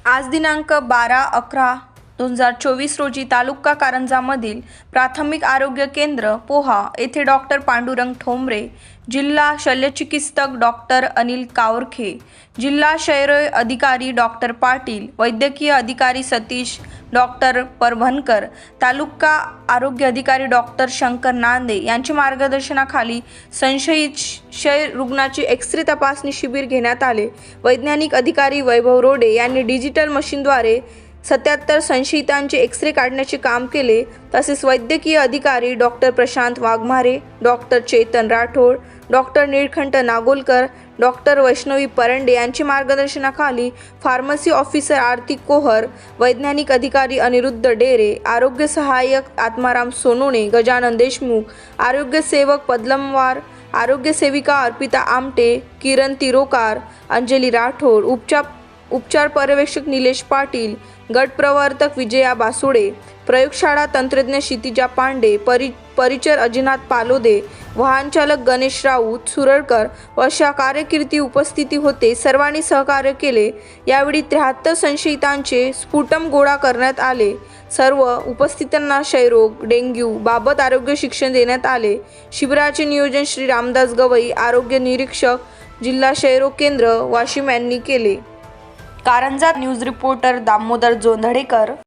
आज दिनांक 12/11/2024 रोजी तालुका कारंजामधील प्राथमिक आरोग्य केंद्र पोहा येथे डॉक्टर पांडुरंग ठोंबरे, जिल्हा शल्यचिकित्सक डॉक्टर अनिल कावरखे, जिल्हा क्षयरोग अधिकारी डॉक्टर पाटील, वैद्यकीय अधिकारी सतीश डॉक्टर परभणकर, तालुका आरोग्य अधिकारी डॉक्टर शंकर नांदे यांच्या मार्गदर्शनाखाली संशयित क्षय रुग्णाची एक्स-रे तपासणी शिबिर घेण्यात आले। वैज्ञानिक अधिकारी वैभव रोडे यांनी डिजिटल मशीनद्वारे 77 संशयितांचे एक्स-रे काढण्याचे काम केले। तसेच वैद्यकीय अधिकारी doctor Prashant Waghmare, doctor Chetan Rathod, doctor Nilkanth Nagolkar, doctor Vaishnavi Parande यांच्या मार्गदर्शनाखाली फार्मसी ऑफिसर आरती कोहर, वैज्ञानिक अधिकारी अनिरुद्ध डेरे, आरोग्य सहाय्यक आत्माराम सोनोने, गजानन देशमुख, आरोग्य सेवक पद्मवार, आरोग्य सेविका अर्पिता आमटे, किरण तिरोकार, अंजली राठोड, उपचार पर्यवेक्षक निलेश पाटील, गट प्रवर्तक विजया बासुडे, प्रयोगशाळा तंत्रज्ञ क्षितिजा पांडे, परिचर अजिनाथ पालोदे, वाहन चालक गणेश राऊत सुरळकर व अशा कार्यकर्ते उपस्थिती होते। सर्वांनी सहकार्य केले। यावेळी 73 संशयितांचे स्फुटम गोळा करण्यात आले। सर्व उपस्थितांना क्षयरोग, डेंग्यू बाबत आरोग्य शिक्षण देण्यात आले। शिबिराचे नियोजन श्री रामदास गवई, आरोग्य निरीक्षक, जिल्हा क्षयरोग केंद्र, वाशिम यांनी केले। Karanja news reporter Damodar जोंधळेकर।